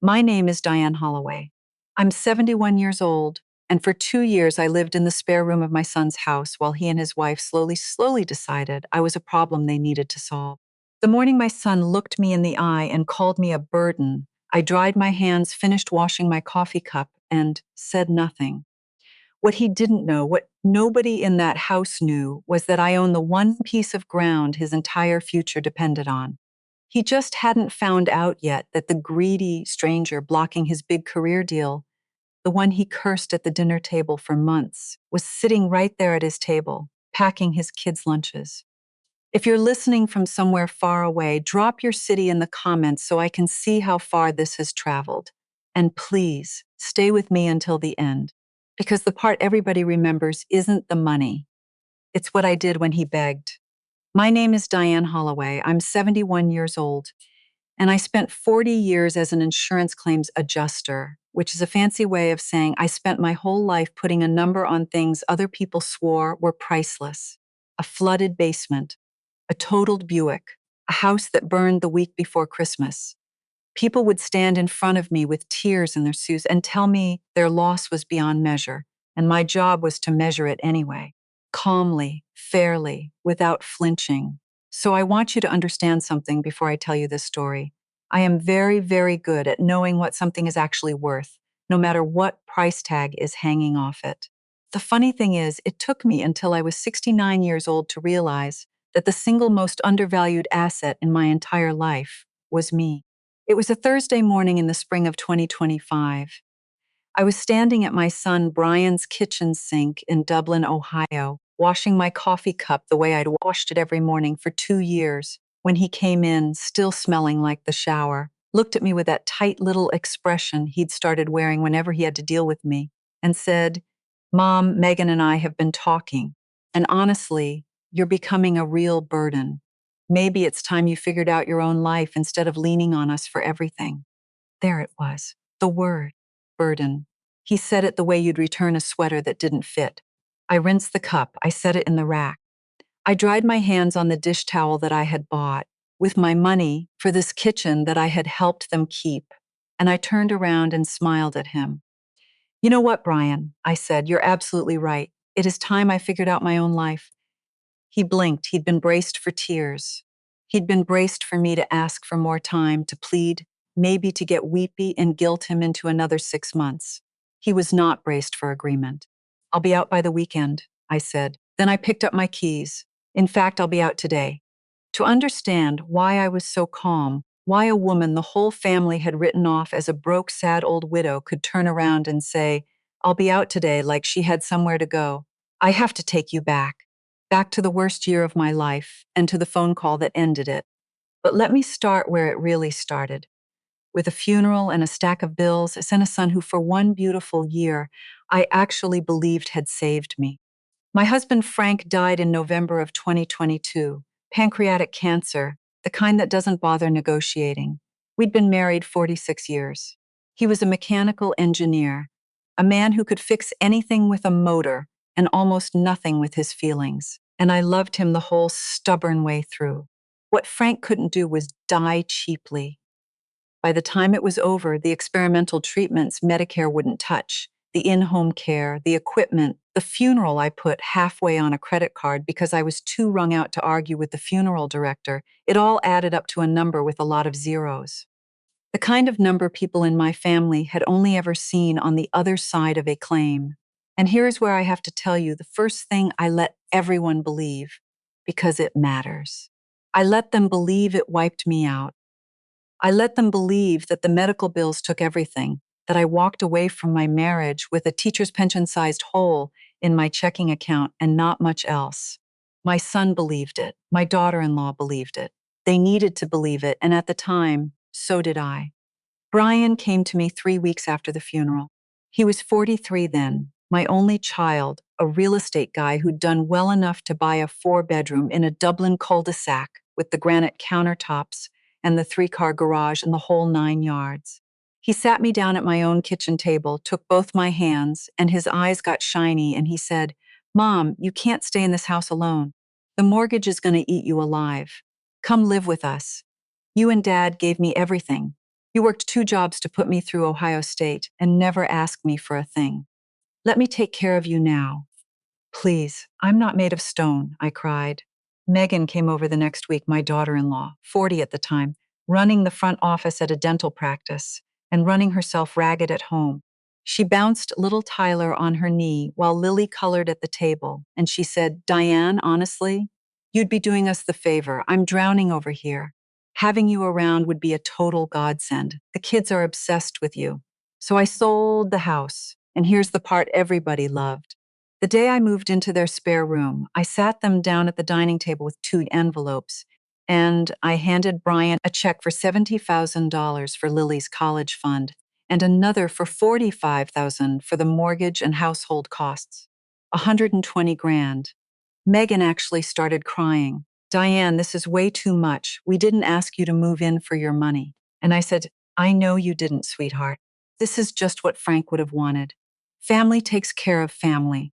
My name is Diane Holloway. I'm 71 years old, and for 2 years I lived in the spare room of my son's house while he and his wife slowly decided I was a problem they needed to solve. The morning my son looked me in the eye and called me a burden, I dried my hands, finished washing my coffee cup, and said nothing. What he didn't know, what nobody in that house knew, was that I owned the one piece of ground his entire future depended on. He just hadn't found out yet that the greedy stranger blocking his big career deal, the one he cursed at the dinner table for months, was sitting right there at his table, packing his kids' lunches. If you're listening from somewhere far away, drop your city in the comments so I can see how far this has traveled. And please, stay with me until the end, because the part everybody remembers isn't the money. It's what I did when he begged. My name is Diane Holloway. I'm 71 years old, and I spent 40 years as an insurance claims adjuster, which is a fancy way of saying I spent my whole life putting a number on things other people swore were priceless. A flooded basement, a totaled Buick, a house that burned the week before Christmas. People would stand in front of me with tears in their shoes and tell me their loss was beyond measure, and my job was to measure it anyway, calmly, fairly, without flinching. So I want you to understand something before I tell you this story. I am very good at knowing what something is actually worth, no matter what price tag is hanging off it. The funny thing is, it took me until I was 69 years old to realize that the single most undervalued asset in my entire life was me. It was a Thursday morning in the spring of 2025. I was standing at my son Brian's kitchen sink in Dublin, Ohio, washing my coffee cup the way I'd washed it every morning for 2 years, when he came in, still smelling like the shower, looked at me with that tight little expression he'd started wearing whenever he had to deal with me, and said, "Mom, Megan and I have been talking, and honestly, you're becoming a real burden. Maybe it's time you figured out your own life instead of leaning on us for everything." There it was, the word, burden. He said it the way you'd return a sweater that didn't fit. I rinsed the cup, I set it in the rack. I dried my hands on the dish towel that I had bought, with my money for this kitchen that I had helped them keep, and I turned around and smiled at him. "You know what, Brian?" I said. "You're absolutely right. It is time I figured out my own life." He blinked. He'd been braced for tears. He'd been braced for me to ask for more time, to plead, maybe to get weepy and guilt him into another 6 months. He was not braced for agreement. "I'll be out by the weekend," I said. Then I picked up my keys. "In fact, I'll be out today." To understand why I was so calm, why a woman the whole family had written off as a broke, sad old widow could turn around and say, "I'll be out today," like she had somewhere to go, I have to take you back to the worst year of my life and to the phone call that ended it. But let me start where it really started. With a funeral and a stack of bills, I sent a son who, for one beautiful year, I actually believed had saved me. My husband Frank died in November of 2022, pancreatic cancer, the kind that doesn't bother negotiating. We'd been married 46 years. He was a mechanical engineer, a man who could fix anything with a motor and almost nothing with his feelings. And I loved him the whole stubborn way through. What Frank couldn't do was die cheaply. By the time it was over, the experimental treatments Medicare wouldn't touch, the in-home care, the equipment, the funeral I put halfway on a credit card because I was too wrung out to argue with the funeral director, it all added up to a number with a lot of zeros. The kind of number people in my family had only ever seen on the other side of a claim. And here's where I have to tell you the first thing I let everyone believe, because it matters. I let them believe it wiped me out. I let them believe that the medical bills took everything, that I walked away from my marriage with a teacher's pension-sized hole in my checking account and not much else. My son believed it. My daughter-in-law believed it. They needed to believe it, and at the time, so did I. Brian came to me 3 weeks after the funeral. He was 43 then, my only child, a real estate guy who'd done well enough to buy a 4-bedroom in a Dublin cul-de-sac with the granite countertops and the 3-car garage and the whole 9 yards. He sat me down at my own kitchen table, took both my hands, and his eyes got shiny, and he said, "Mom, you can't stay in this house alone. The mortgage is going to eat you alive. Come live with us. You and Dad gave me everything. You worked 2 jobs to put me through Ohio State and never asked me for a thing. Let me take care of you now. Please, I'm not made of stone, I cried. Megan came over the next week, my daughter-in-law, 40 at the time, running the front office at a dental practice and running herself ragged at home. She bounced little Tyler on her knee while Lily colored at the table, and she said, "Diane, honestly, you'd be doing us the favor. I'm drowning over here. Having you around would be a total godsend. The kids are obsessed with you." So I sold the house, and here's the part everybody loved. The day I moved into their spare room, I sat them down at the dining table with 2 envelopes, and I handed Brian a check for $70,000 for Lily's college fund and another for $45,000 for the mortgage and household costs. 120 grand. Megan actually started crying. "Diane, this is way too much. We didn't ask you to move in for your money." And I said, "I know you didn't, sweetheart. This is just what Frank would have wanted. Family takes care of family."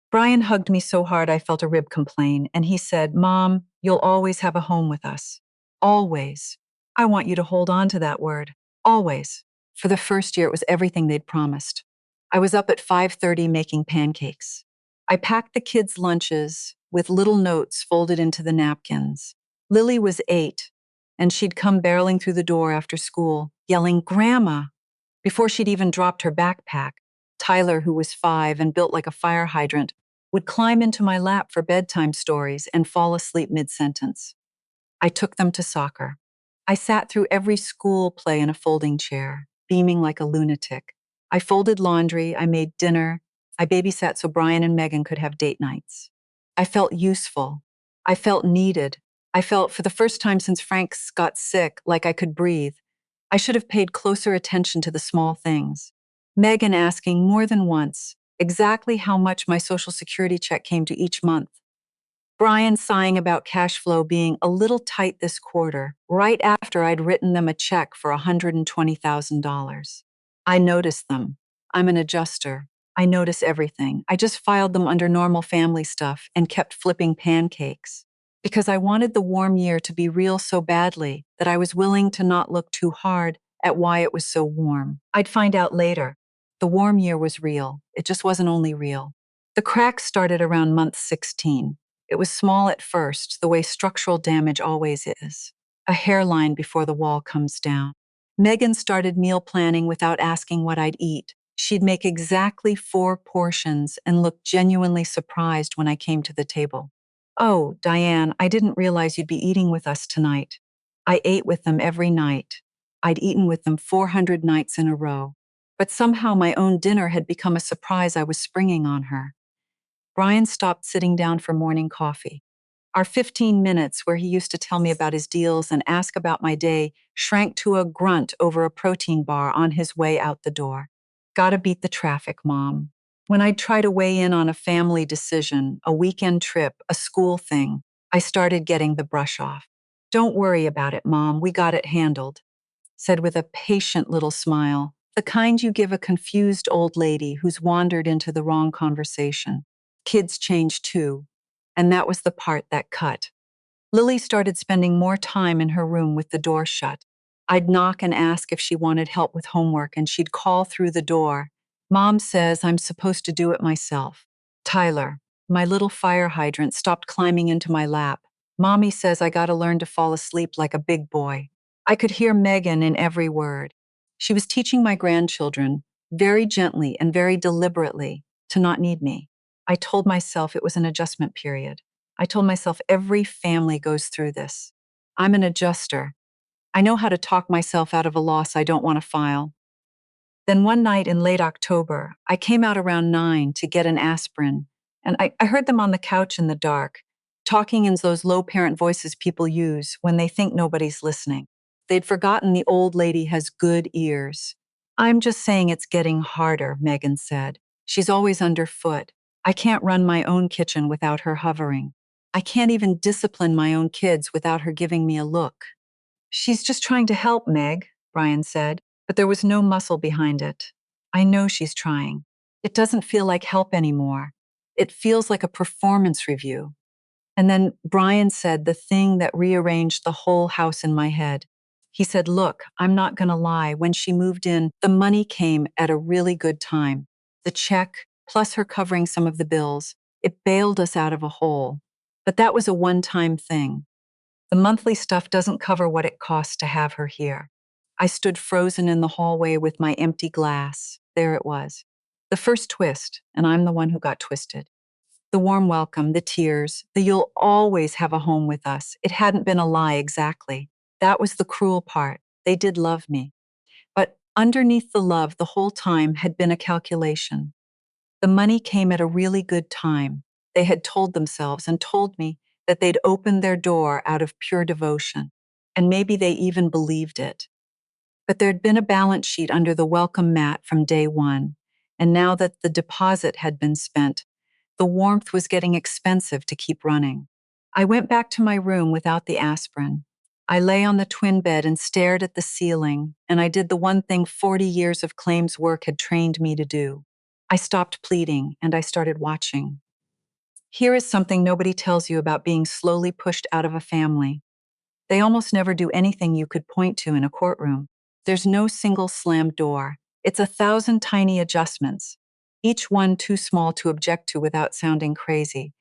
Brian hugged me so hard I felt a rib complain, and he said, "Mom, you'll always have a home with us. Always." I want you to hold on to that word. Always. For the first year, it was everything they'd promised. I was up at 5:30 making pancakes. I packed the kids' lunches with little notes folded into the napkins. Lily was 8, and she'd come barreling through the door after school, yelling, "Grandma," before she'd even dropped her backpack. Tyler, who was 5 and built like a fire hydrant, would climb into my lap for bedtime stories and fall asleep mid-sentence. I took them to soccer. I sat through every school play in a folding chair, beaming like a lunatic. I folded laundry, I made dinner, I babysat so Brian and Megan could have date nights. I felt useful. I felt needed. I felt, for the first time since Frank got sick, like I could breathe. I should have paid closer attention to the small things. Megan asking more than once exactly how much my Social Security check came to each month. Brian sighing about cash flow being a little tight this quarter, right after I'd written them a check for $120,000. I noticed them. I'm an adjuster. I notice everything. I just filed them under normal family stuff and kept flipping pancakes. Because I wanted the warm year to be real so badly that I was willing to not look too hard at why it was so warm. I'd find out later. The warm year was real. It just wasn't only real. The cracks started around month 16. It was small at first, the way structural damage always is. A hairline before the wall comes down. Megan started meal planning without asking what I'd eat. She'd make exactly 4 portions and look genuinely surprised when I came to the table. "Oh, Diane, I didn't realize you'd be eating with us tonight." I ate with them every night. I'd eaten with them 400 nights in a row. But somehow my own dinner had become a surprise I was springing on her. Brian stopped sitting down for morning coffee. Our 15 minutes, where he used to tell me about his deals and ask about my day, shrank to a grunt over a protein bar on his way out the door. "Gotta beat the traffic, Mom." When I'd try to weigh in on a family decision, a weekend trip, a school thing, I started getting the brush off. "Don't worry about it, Mom. We got it handled," said with a patient little smile, the kind you give a confused old lady who's wandered into the wrong conversation. Kids change too, and that was the part that cut. Lily started spending more time in her room with the door shut. I'd knock and ask if she wanted help with homework, and she'd call through the door. "Mom says I'm supposed to do it myself." Tyler, my little fire hydrant, stopped climbing into my lap. "Mommy says I gotta learn to fall asleep like a big boy." I could hear Megan in every word. She was teaching my grandchildren, very gently and very deliberately, to not need me. I told myself it was an adjustment period. I told myself every family goes through this. I'm an adjuster. I know how to talk myself out of a loss I don't want to file. Then one night in late October, I came out around 9 to get an aspirin, and I heard them on the couch in the dark, talking in those low parent voices people use when they think nobody's listening. They'd forgotten the old lady has good ears. "I'm just saying it's getting harder," Megan said. "She's always underfoot. I can't run my own kitchen without her hovering. I can't even discipline my own kids without her giving me a look." "She's just trying to help, Meg," Brian said, but there was no muscle behind it. "I know she's trying. It doesn't feel like help anymore. It feels like a performance review." And then Brian said the thing that rearranged the whole house in my head. He said, "Look, I'm not going to lie. When she moved in, the money came at a really good time. The check, plus her covering some of the bills, it bailed us out of a hole. But that was a one-time thing. The monthly stuff doesn't cover what it costs to have her here." I stood frozen in the hallway with my empty glass. There it was. The first twist, and I'm the one who got twisted. The warm welcome, the tears, the "you'll always have a home with us." It hadn't been a lie exactly. That was the cruel part. They did love me. But underneath the love the whole time had been a calculation. The money came at a really good time. They had told themselves and told me that they'd opened their door out of pure devotion. And maybe they even believed it. But there'd been a balance sheet under the welcome mat from day one. And now that the deposit had been spent, the warmth was getting expensive to keep running. I went back to my room without the aspirin. I lay on the twin bed and stared at the ceiling, and I did the one thing 40 years of claims work had trained me to do. I stopped pleading and I started watching. Here is something nobody tells you about being slowly pushed out of a family. They almost never do anything you could point to in a courtroom. There's no single slammed door. It's 1,000 tiny adjustments, each one too small to object to without sounding crazy.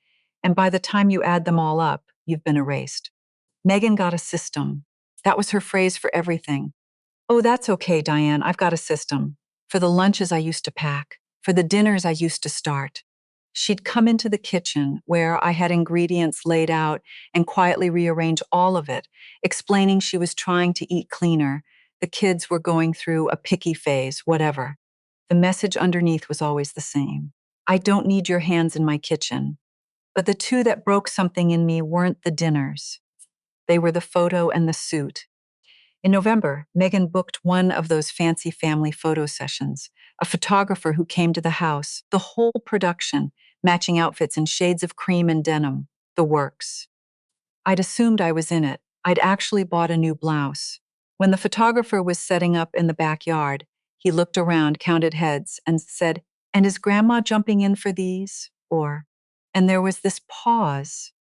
And by the time you add them all up, you've been erased. Megan got a system. That was her phrase for everything. "Oh, that's okay, Diane. I've got a system. For the lunches I used to pack, for the dinners I used to start." She'd come into the kitchen where I had ingredients laid out and quietly rearrange all of it, explaining she was trying to eat cleaner. The kids were going through a picky phase, whatever. The message underneath was always the same. "I don't need your hands in my kitchen." But the two that broke something in me weren't the dinners. They were the photo and the suit. In November, Megan booked one of those fancy family photo sessions. A photographer who came to the house, the whole production, matching outfits in shades of cream and denim, the works. I'd assumed I was in it. I'd actually bought a new blouse. When the photographer was setting up in the backyard, he looked around, counted heads, and said, "And is Grandma jumping in for these?" And there was this pause,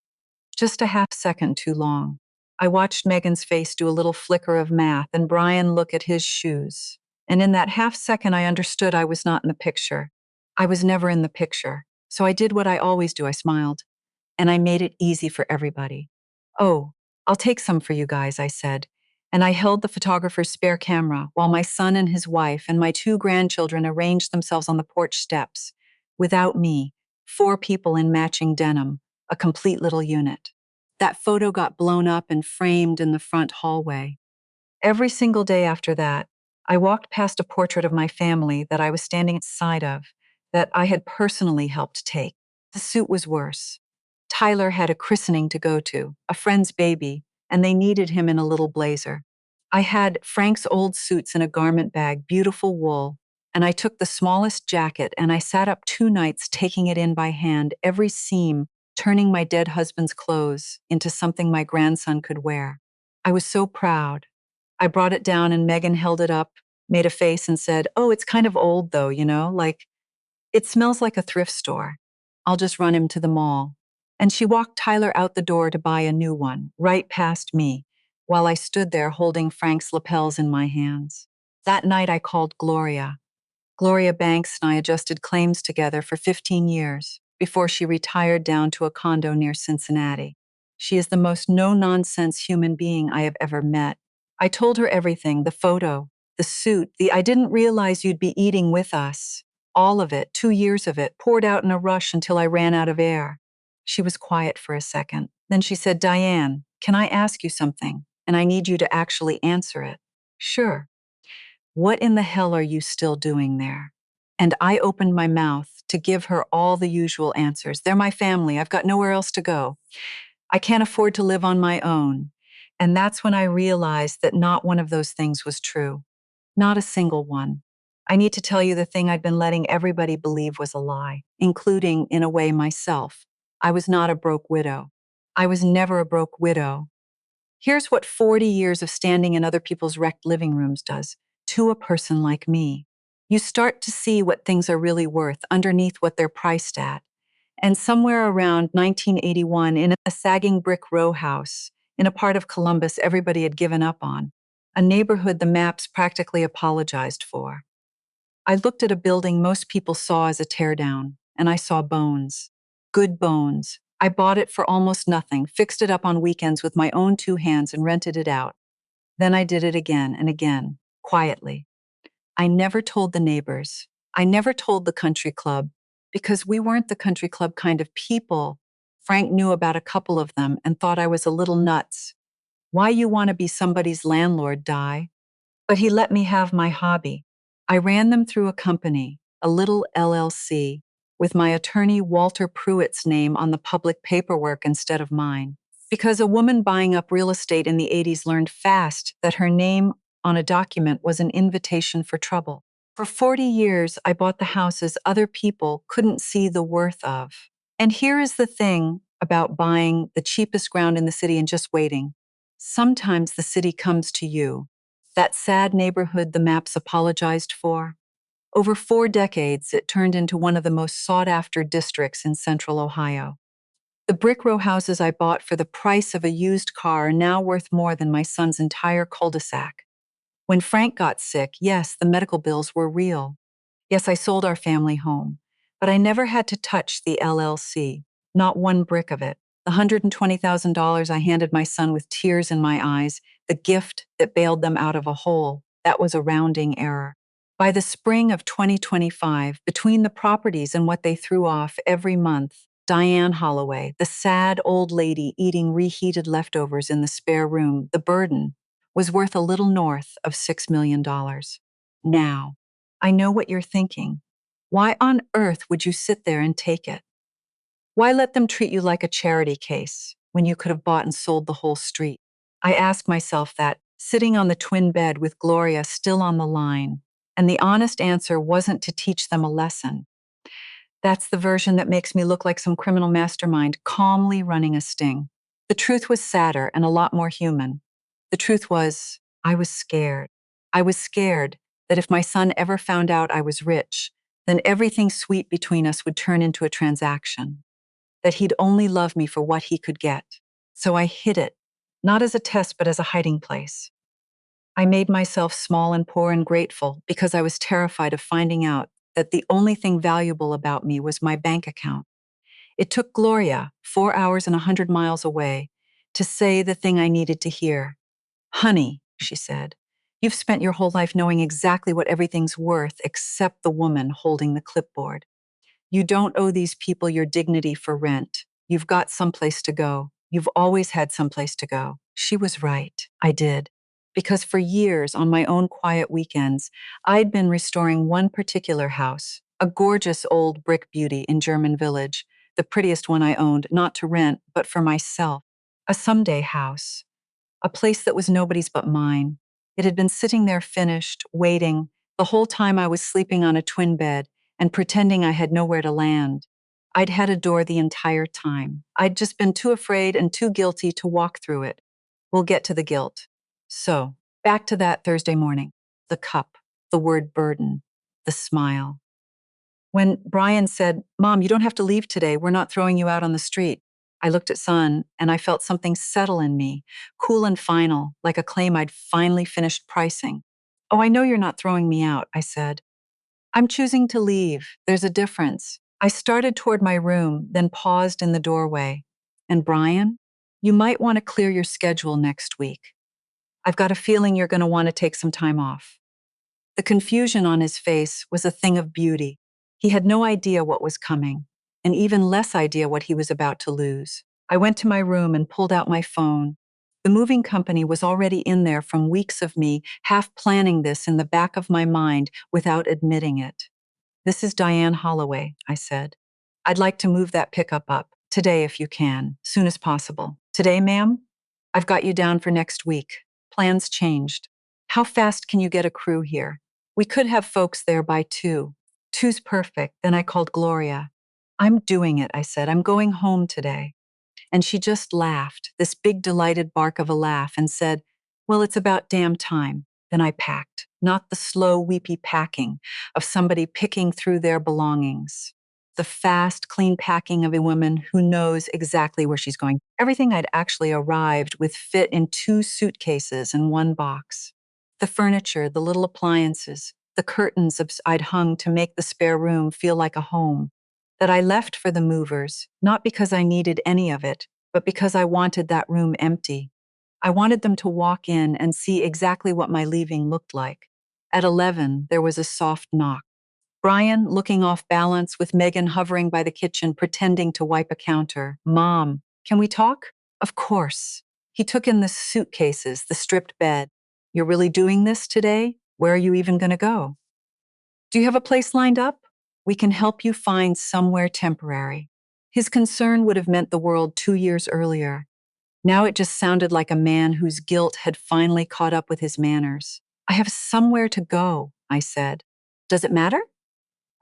just a half second too long. I watched Megan's face do a little flicker of math and Brian look at his shoes. And in that half second, I understood I was not in the picture. I was never in the picture. So I did what I always do. I smiled. And I made it easy for everybody. "Oh, I'll take some for you guys," I said. And I held the photographer's spare camera while my son and his wife and my two grandchildren arranged themselves on the porch steps. Without me, 4 people in matching denim, a complete little unit. That photo got blown up and framed in the front hallway. Every single day after that, I walked past a portrait of my family that I was standing inside of, that I had personally helped take. The suit was worse. Tyler had a christening to go to, a friend's baby, and they needed him in a little blazer. I had Frank's old suits in a garment bag, beautiful wool, and I took the smallest jacket and I sat up 2 nights taking it in by hand, every seam, turning my dead husband's clothes into something my grandson could wear. I was so proud. I brought it down and Megan held it up, made a face and said, "Oh, it's kind of old though, like, it smells like a thrift store. I'll just run him to the mall." And she walked Tyler out the door to buy a new one, right past me, while I stood there holding Frank's lapels in my hands. That night I called Gloria. Gloria Banks and I adjusted claims together for 15 years before she retired down to a condo near Cincinnati. She is the most no-nonsense human being I have ever met. I told her everything, the photo, the suit, the "I didn't realize you'd be eating with us." All of it, 2 years of it, poured out in a rush until I ran out of air. She was quiet for a second. Then she said, "Diane, can I ask you something? And I need you to actually answer it." "Sure." "What in the hell are you still doing there?" And I opened my mouth to give her all the usual answers. "They're my family. I've got nowhere else to go. I can't afford to live on my own." And that's when I realized that not one of those things was true. Not a single one. I need to tell you the thing I'd been letting everybody believe was a lie, including, in a way, myself. I was not a broke widow. I was never a broke widow. Here's what 40 years of standing in other people's wrecked living rooms does to a person like me. You start to see what things are really worth underneath what they're priced at. And somewhere around 1981, in a sagging brick row house, in a part of Columbus everybody had given up on, a neighborhood the maps practically apologized for. I looked at a building most people saw as a teardown, and I saw bones. Good bones. I bought it for almost nothing, fixed it up on weekends with my own two hands, and rented it out. Then I did it again and again, quietly. I never told the neighbors. I never told the country club, because we weren't the country club kind of people. Frank knew about a couple of them and thought I was a little nuts. Why you want to be somebody's landlord, Di? But he let me have my hobby. I ran them through a company, a little LLC, with my attorney Walter Pruitt's name on the public paperwork instead of mine. Because a woman buying up real estate in the 80s learned fast that her name on a document was an invitation for trouble. For 40 years, I bought the houses other people couldn't see the worth of. And here is the thing about buying the cheapest ground in the city and just waiting. Sometimes the city comes to you. That sad neighborhood the maps apologized for. Over 4 decades, it turned into one of the most sought-after districts in central Ohio. The brick row houses I bought for the price of a used car are now worth more than my son's entire cul-de-sac. When Frank got sick, yes, the medical bills were real. Yes, I sold our family home, but I never had to touch the LLC, not one brick of it. The $120,000 I handed my son with tears in my eyes, the gift that bailed them out of a hole, that was a rounding error. By the spring of 2025, between the properties and what they threw off every month, Diane Holloway, the sad old lady eating reheated leftovers in the spare room, the burden, was worth a little north of $6 million. Now, I know what you're thinking. Why on earth would you sit there and take it? Why let them treat you like a charity case when you could have bought and sold the whole street? I ask myself that, sitting on the twin bed with Gloria still on the line, and the honest answer wasn't to teach them a lesson. That's the version that makes me look like some criminal mastermind calmly running a sting. The truth was sadder and a lot more human. The truth was, I was scared. I was scared that if my son ever found out I was rich, then everything sweet between us would turn into a transaction. That he'd only love me for what he could get. So I hid it, not as a test, but as a hiding place. I made myself small and poor and grateful because I was terrified of finding out that the only thing valuable about me was my bank account. It took Gloria, 4 hours and 100 miles away, to say the thing I needed to hear. Honey, she said, you've spent your whole life knowing exactly what everything's worth except the woman holding the clipboard. You don't owe these people your dignity for rent. You've got someplace to go. You've always had someplace to go. She was right. I did. Because for years, on my own quiet weekends, I'd been restoring one particular house, a gorgeous old brick beauty in German Village, the prettiest one I owned, not to rent, but for myself. A someday house. A place that was nobody's but mine. It had been sitting there finished, waiting, the whole time I was sleeping on a twin bed and pretending I had nowhere to land. I'd had a door the entire time. I'd just been too afraid and too guilty to walk through it. We'll get to the guilt. So, back to that Thursday morning. The cup, the word burden, the smile. When Brian said, Mom, you don't have to leave today. We're not throwing you out on the street. I looked at Son and I felt something settle in me, cool and final, like a claim I'd finally finished pricing. Oh, I know you're not throwing me out, I said. I'm choosing to leave. There's a difference. I started toward my room, then paused in the doorway. And Brian, you might want to clear your schedule next week. I've got a feeling you're going to want to take some time off. The confusion on his face was a thing of beauty. He had no idea what was coming, and even less idea what he was about to lose. I went to my room and pulled out my phone. The moving company was already in there from weeks of me half planning this in the back of my mind without admitting it. This is Diane Holloway, I said. I'd like to move that pickup up, today if you can, soon as possible. Today, ma'am? I've got you down for next week. Plans changed. How fast can you get a crew here? We could have folks there by 2. 2's perfect. Then I called Gloria. I'm doing it, I said. I'm going home today. And she just laughed, this big delighted bark of a laugh, and said, well, it's about damn time. Then I packed, not the slow, weepy packing of somebody picking through their belongings. The fast, clean packing of a woman who knows exactly where she's going. Everything I'd actually arrived with fit in 2 suitcases and 1 box. The furniture, the little appliances, the curtains I'd hung to make the spare room feel like a home, that I left for the movers, not because I needed any of it, but because I wanted that room empty. I wanted them to walk in and see exactly what my leaving looked like. At 11, there was a soft knock. Brian, looking off balance with Megan hovering by the kitchen, pretending to wipe a counter. Mom, can we talk? Of course. He took in the suitcases, the stripped bed. You're really doing this today? Where are you even going to go? Do you have a place lined up? We can help you find somewhere temporary. His concern would have meant the world 2 years earlier. Now it just sounded like a man whose guilt had finally caught up with his manners. I have somewhere to go, I said. Does it matter?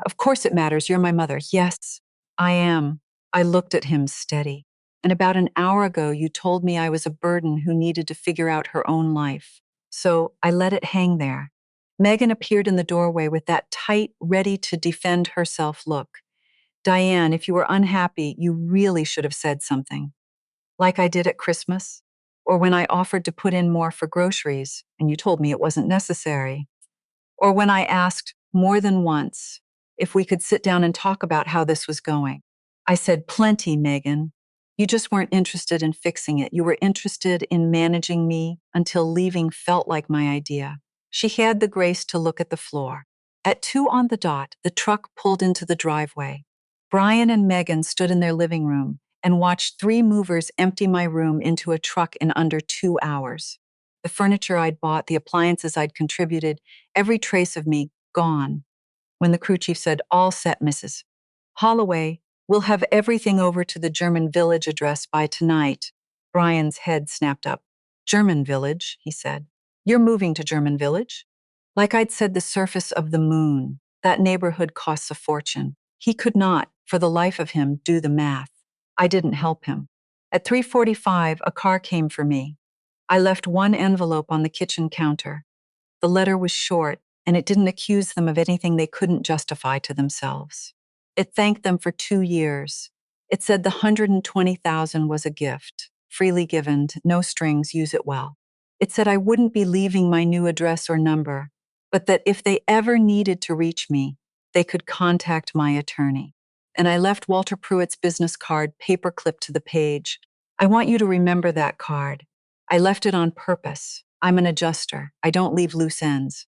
Of course it matters. You're my mother. Yes, I am. I looked at him steady. And about an hour ago, you told me I was a burden who needed to figure out her own life. So I let it hang there. Megan appeared in the doorway with that tight, ready to defend herself look. Diane, if you were unhappy, you really should have said something. Like I did at Christmas, or when I offered to put in more for groceries and you told me it wasn't necessary, or when I asked more than once if we could sit down and talk about how this was going. I said, plenty, Megan. You just weren't interested in fixing it. You were interested in managing me until leaving felt like my idea. She had the grace to look at the floor. At 2 on the dot, the truck pulled into the driveway. Brian and Megan stood in their living room and watched 3 movers empty my room into a truck in under 2 hours. The furniture I'd bought, the appliances I'd contributed, every trace of me gone. When the crew chief said, all set, Mrs. Holloway, we'll have everything over to the German Village address by tonight. Brian's head snapped up. German Village, he said. You're moving to German Village? Like I'd said, the surface of the moon. That neighborhood costs a fortune. He could not, for the life of him, do the math. I didn't help him. At 3:45, a car came for me. I left one envelope on the kitchen counter. The letter was short, and it didn't accuse them of anything they couldn't justify to themselves. It thanked them for 2 years. It said the 120,000 was a gift, freely given, no strings, use it well. It said I wouldn't be leaving my new address or number, but that if they ever needed to reach me, they could contact my attorney. And I left Walter Pruitt's business card paper-clipped to the page. I want you to remember that card. I left it on purpose. I'm an adjuster. I don't leave loose ends.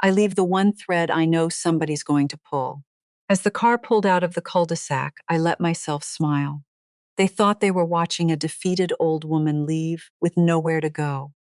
I leave the one thread I know somebody's going to pull. As the car pulled out of the cul-de-sac, I let myself smile. They thought they were watching a defeated old woman leave with nowhere to go.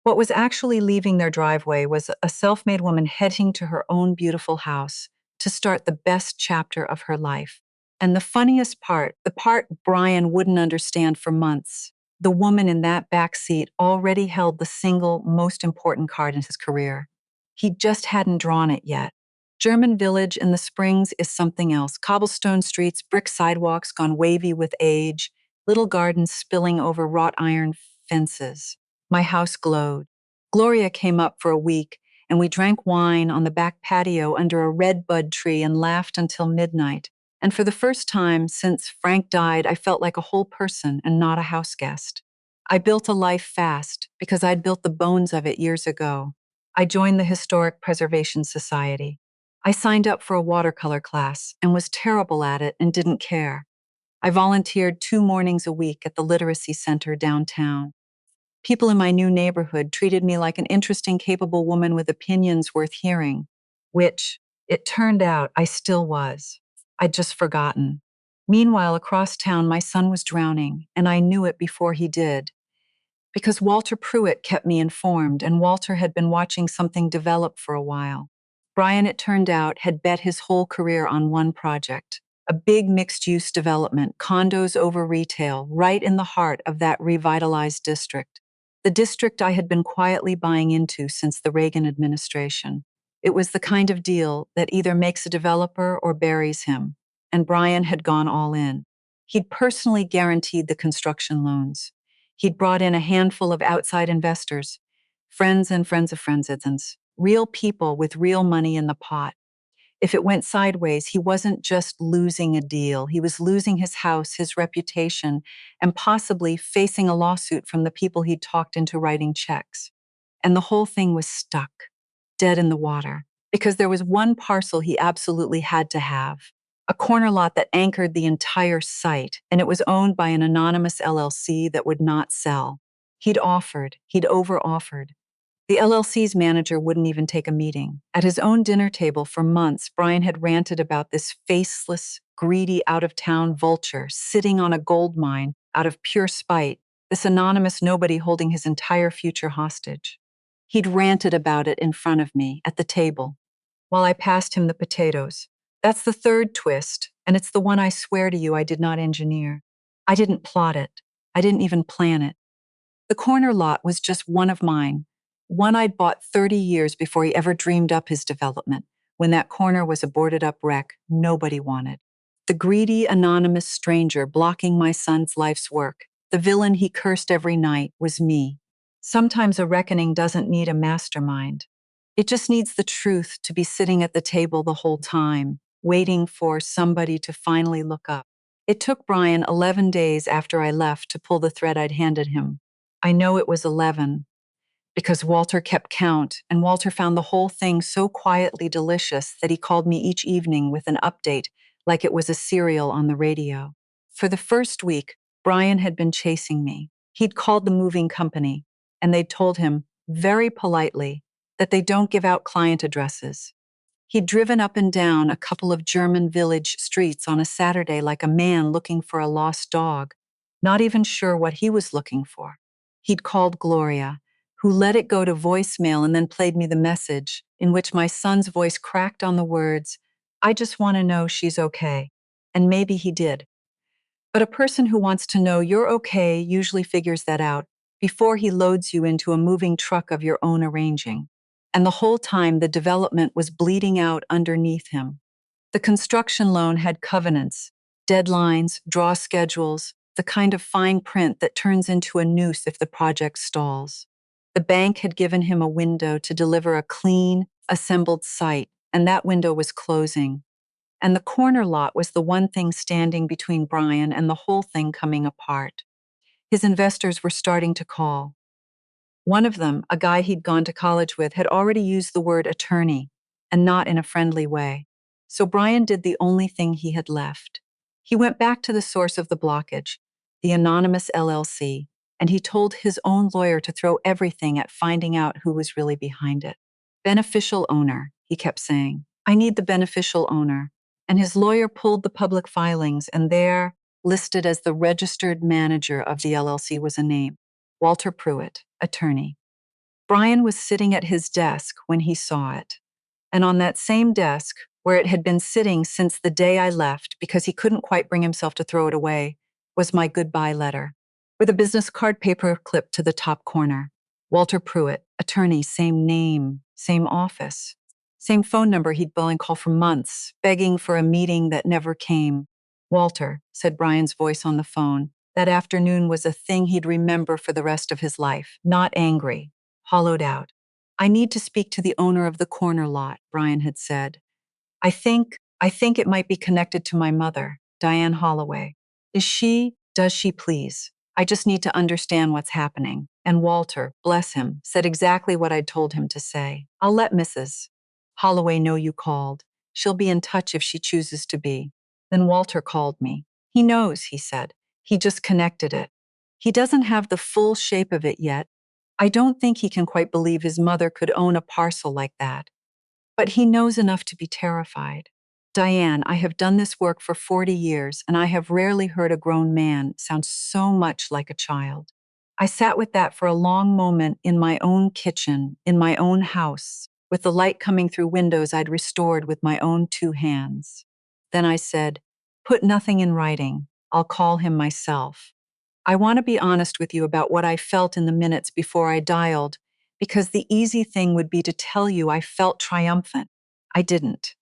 What was actually leaving their driveway was a self-made woman heading to her own beautiful house to start the best chapter of her life. And the funniest part, the part Brian wouldn't understand for months, the woman in that back seat already held the single most important card in his career. He just hadn't drawn it yet. German Village in the Springs is something else. Cobblestone streets, brick sidewalks gone wavy with age, little gardens spilling over wrought iron fences. My house glowed. Gloria came up for a week, and we drank wine on the back patio under a red bud tree and laughed until midnight. And for the first time since Frank died, I felt like a whole person and not a house guest. I built a life fast because I'd built the bones of it years ago. I joined the Historic Preservation Society. I signed up for a watercolor class and was terrible at it and didn't care. I volunteered 2 mornings a week at the Literacy Center downtown. People in my new neighborhood treated me like an interesting, capable woman with opinions worth hearing, which, it turned out, I still was. I'd just forgotten. Meanwhile, across town, my son was drowning, and I knew it before he did. Because Walter Pruitt kept me informed, and Walter had been watching something develop for a while. Brian, it turned out, had bet his whole career on one project, a big mixed-use development, condos over retail, right in the heart of that revitalized district. The district I had been quietly buying into since the Reagan administration. It was the kind of deal that either makes a developer or buries him, and Brian had gone all in. He'd personally guaranteed the construction loans. He'd brought in a handful of outside investors, friends and friends of friends, real people with real money in the pot. If it went sideways, he wasn't just losing a deal. He was losing his house, his reputation, and possibly facing a lawsuit from the people he'd talked into writing checks. and the whole thing was stuck, dead in the water, because there was one parcel he absolutely had to have, a corner lot that anchored the entire site, and it was owned by an anonymous LLC that would not sell. He'd over-offered. The LLC's manager wouldn't even take a meeting. At his own dinner table for months, Brian had ranted about this faceless, greedy, out-of-town vulture sitting on a gold mine out of pure spite, this anonymous nobody holding his entire future hostage. He'd ranted about it in front of me, at the table, while I passed him the potatoes. That's the third twist, and it's the one I swear to you I did not engineer. I didn't plot it. I didn't even plan it. The corner lot was just one of mine, one I'd bought 30 years before he ever dreamed up his development, when that corner was a boarded-up wreck nobody wanted. The greedy, anonymous stranger blocking my son's life's work, the villain he cursed every night, was me. Sometimes a reckoning doesn't need a mastermind. It just needs the truth to be sitting at the table the whole time, waiting for somebody to finally look up. It took Brian 11 days after I left to pull the thread I'd handed him. I know it was 11 because Walter kept count, and Walter found the whole thing so quietly delicious that he called me each evening with an update like it was a serial on the radio. For the first week, Brian had been chasing me. He'd called the moving company, and they'd told him, very politely, that they don't give out client addresses. He'd driven up and down a couple of German village streets on a Saturday like a man looking for a lost dog, not even sure what he was looking for. He'd called Gloria, who let it go to voicemail and then played me the message, in which my son's voice cracked on the words, "I just want to know she's okay." And maybe he did. But a person who wants to know you're okay usually figures that out before he loads you into a moving truck of your own arranging. And the whole time the development was bleeding out underneath him. The construction loan had covenants, deadlines, draw schedules, the kind of fine print that turns into a noose if the project stalls. The bank had given him a window to deliver a clean, assembled site, and that window was closing. And the corner lot was the one thing standing between Brian and the whole thing coming apart. His investors were starting to call. One of them, a guy he'd gone to college with, had already used the word attorney, and not in a friendly way. So Brian did the only thing he had left. He went back to the source of the blockage, the anonymous LLC, and he told his own lawyer to throw everything at finding out who was really behind it. Beneficial owner, he kept saying. I need the beneficial owner. And his lawyer pulled the public filings, and there, listed as the registered manager of the LLC, was a name. Walter Pruitt, attorney. Brian was sitting at his desk when he saw it. And on that same desk, where it had been sitting since the day I left because he couldn't quite bring himself to throw it away, was my goodbye letter, with a business card paper clipped to the top corner. Walter Pruitt, attorney, same name, same office, same phone number he'd bill and call for months, begging for a meeting that never came. Walter, said Brian's voice on the phone. That afternoon was a thing he'd remember for the rest of his life. Not angry, hollowed out. I need to speak to the owner of the corner lot, Brian had said. I think it might be connected to my mother, Diane Holloway. Does she please? I just need to understand what's happening. And Walter, bless him, said exactly what I'd told him to say. I'll let Mrs. Holloway know you called. She'll be in touch if she chooses to be. Then Walter called me. He knows, he said. He just connected it. He doesn't have the full shape of it yet. I don't think he can quite believe his mother could own a parcel like that. But he knows enough to be terrified. Diane, I have done this work for 40 years, and I have rarely heard a grown man sound so much like a child. I sat with that for a long moment in my own kitchen, in my own house, with the light coming through windows I'd restored with my own 2 hands. Then I said, put nothing in writing. I'll call him myself. I want to be honest with you about what I felt in the minutes before I dialed, because the easy thing would be to tell you I felt triumphant. I didn't.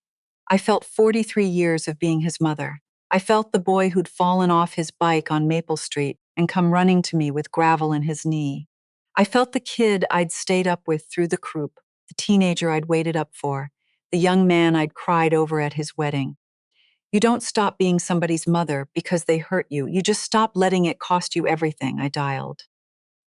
I felt 43 years of being his mother. I felt the boy who'd fallen off his bike on Maple Street and come running to me with gravel in his knee. I felt the kid I'd stayed up with through the croup, the teenager I'd waited up for, the young man I'd cried over at his wedding. You don't stop being somebody's mother because they hurt you. You just stop letting it cost you everything, I dialed.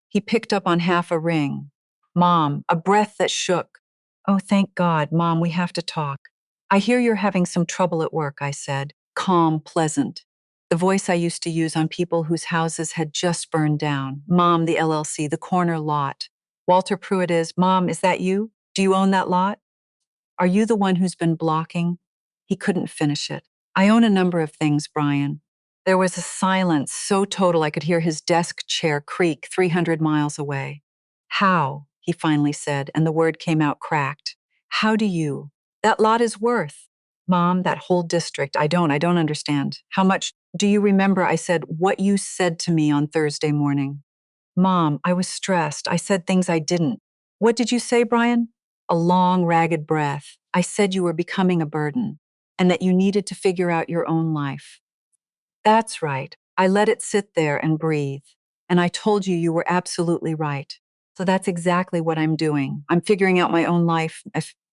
He picked up on half a ring. Mom, a breath that shook. Oh, thank God, Mom, we have to talk. I hear you're having some trouble at work, I said, calm, pleasant. The voice I used to use on people whose houses had just burned down. Mom, the LLC, the corner lot. Walter Pruitt is, Mom, is that you? Do you own that lot? Are you the one who's been blocking? He couldn't finish it. I own a number of things, Brian. There was a silence so total I could hear his desk chair creak 300 miles away. How? He finally said, and the word came out cracked. How do you? That lot is worth. Mom, that whole district, I don't understand. How much do you remember? I said, what you said to me on Thursday morning. Mom, I was stressed. I said things I didn't. What did you say, Brian? A long, ragged breath. I said you were becoming a burden and that you needed to figure out your own life. That's right. I let it sit there and breathe. And I told you you were absolutely right. So that's exactly what I'm doing. I'm figuring out my own life.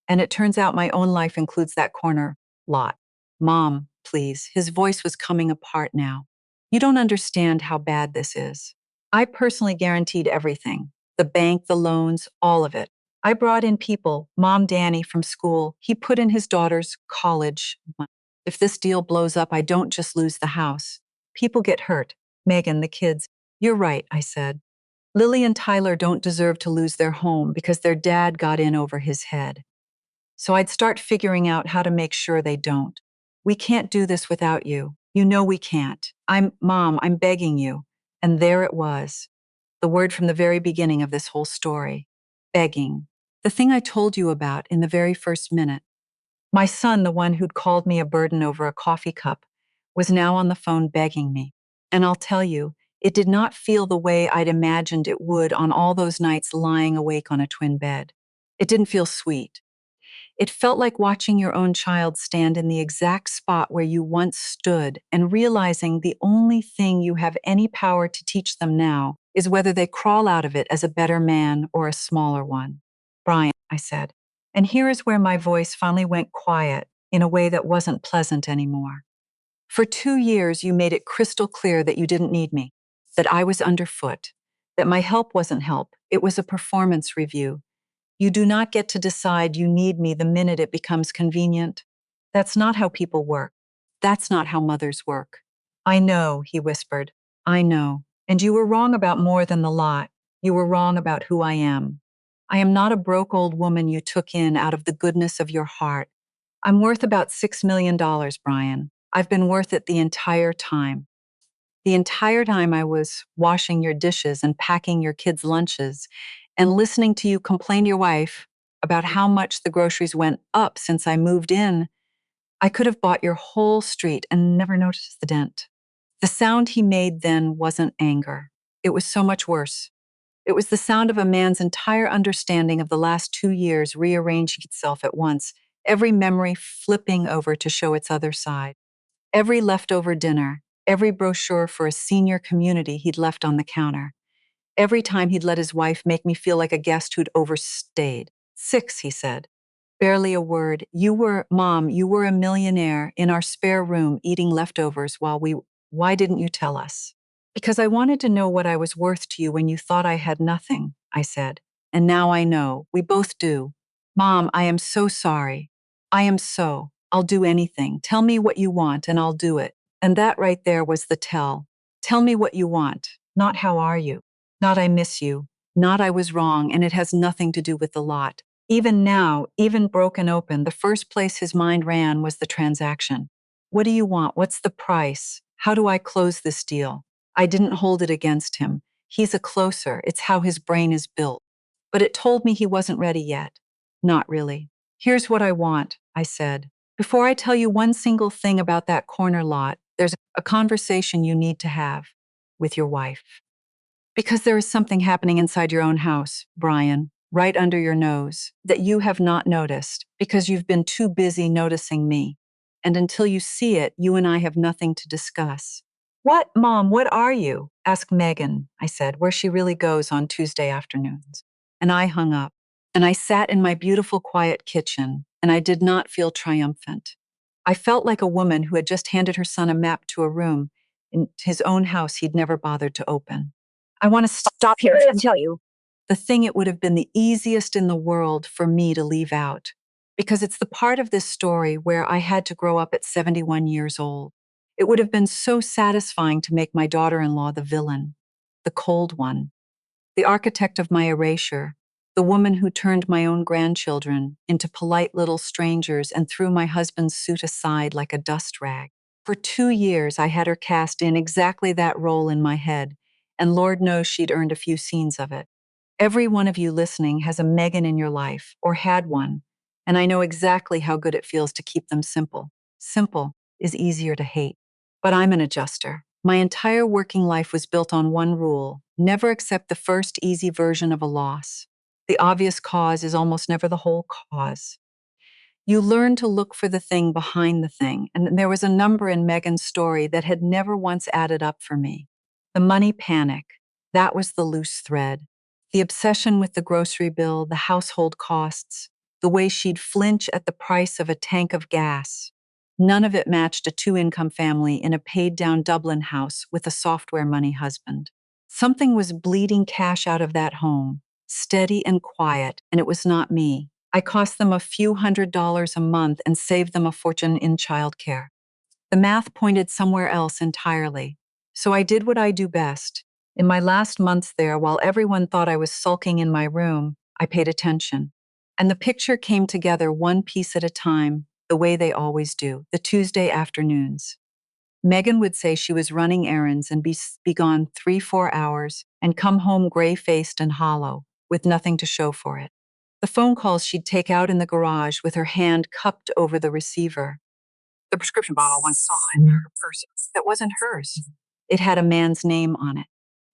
And it turns out my own life includes that corner lot. Mom, please. His voice was coming apart now. You don't understand how bad this is. I personally guaranteed everything, the bank, the loans, all of it. I brought in people, Mom Danny from school. He put in his daughter's college money. If this deal blows up, I don't just lose the house. People get hurt. Megan, the kids. You're right, I said. Lily and Tyler don't deserve to lose their home because their dad got in over his head. So I'd start figuring out how to make sure they don't. We can't do this without you. You know we can't. Mom, I'm begging you. And there it was. The word from the very beginning of this whole story. Begging. The thing I told you about in the very first minute. My son, the one who'd called me a burden over a coffee cup, was now on the phone begging me. And I'll tell you, it did not feel the way I'd imagined it would on all those nights lying awake on a twin bed. It didn't feel sweet. It felt like watching your own child stand in the exact spot where you once stood and realizing the only thing you have any power to teach them now is whether they crawl out of it as a better man or a smaller one. Brian, I said, and here is where my voice finally went quiet in a way that wasn't pleasant anymore. For 2 years, you made it crystal clear that you didn't need me, that I was underfoot, that my help wasn't help, it was a performance review. You do not get to decide you need me the minute it becomes convenient. That's not how people work. That's not how mothers work. I know, he whispered. I know. And you were wrong about more than the lot. You were wrong about who I am. I am not a broke old woman you took in out of the goodness of your heart. I'm worth about $6 million, Brian. I've been worth it the entire time. The entire time I was washing your dishes and packing your kids' lunches and listening to you complain to your wife about how much the groceries went up since I moved in, I could have bought your whole street and never noticed the dent. The sound he made then wasn't anger. It was so much worse. It was the sound of a man's entire understanding of the last 2 years rearranging itself at once, every memory flipping over to show its other side. Every leftover dinner, every brochure for a senior community he'd left on the counter. Every time he'd let his wife make me feel like a guest who'd overstayed. 6, he said. Barely a word. Mom, you were a millionaire in our spare room eating leftovers why didn't you tell us? Because I wanted to know what I was worth to you when you thought I had nothing, I said. And now I know. We both do. Mom, I am so sorry. I'll do anything. Tell me what you want and I'll do it. And that right there was the tell. Tell me what you want, not how are you. Not I miss you. Not I was wrong and it has nothing to do with the lot. Even now, even broken open, the first place his mind ran was the transaction. What do you want? What's the price? How do I close this deal? I didn't hold it against him. He's a closer. It's how his brain is built. But it told me he wasn't ready yet. Not really. Here's what I want, I said. Before I tell you one single thing about that corner lot, there's a conversation you need to have with your wife. Because there is something happening inside your own house, Brian, right under your nose, that you have not noticed because you've been too busy noticing me. And until you see it, you and I have nothing to discuss. What, Mom, what are you? Asked Megan, I said, where she really goes on Tuesday afternoons. And I hung up. And I sat in my beautiful, quiet kitchen, and I did not feel triumphant. I felt like a woman who had just handed her son a map to a room in his own house he'd never bothered to open. I want to stop here and tell you. The thing it would have been the easiest in the world for me to leave out, because it's the part of this story where I had to grow up at 71 years old. It would have been so satisfying to make my daughter-in-law the villain, the cold one, the architect of my erasure, the woman who turned my own grandchildren into polite little strangers and threw my husband's suit aside like a dust rag. For 2 years, I had her cast in exactly that role in my head, and Lord knows she'd earned a few scenes of it. Every one of you listening has a Megan in your life, or had one, and I know exactly how good it feels to keep them simple. Simple is easier to hate. But I'm an adjuster. My entire working life was built on one rule: never accept the first easy version of a loss. The obvious cause is almost never the whole cause. You learn to look for the thing behind the thing, and there was a number in Megan's story that had never once added up for me. The money panic, that was the loose thread. The obsession with the grocery bill, the household costs, the way she'd flinch at the price of a tank of gas. None of it matched a two-income family in a paid-down Dublin house with a software money husband. Something was bleeding cash out of that home, steady and quiet, and it was not me. I cost them a few $100s a month and saved them a fortune in childcare. The math pointed somewhere else entirely. So I did what I do best. In my last months there, while everyone thought I was sulking in my room, I paid attention. And the picture came together one piece at a time, the way they always do, the Tuesday afternoons. Megan would say she was running errands and be gone 3-4 hours and come home gray-faced and hollow, with nothing to show for it. The phone calls she'd take out in the garage with her hand cupped over the receiver. The prescription bottle once saw in her purse that wasn't hers. It had a man's name on it.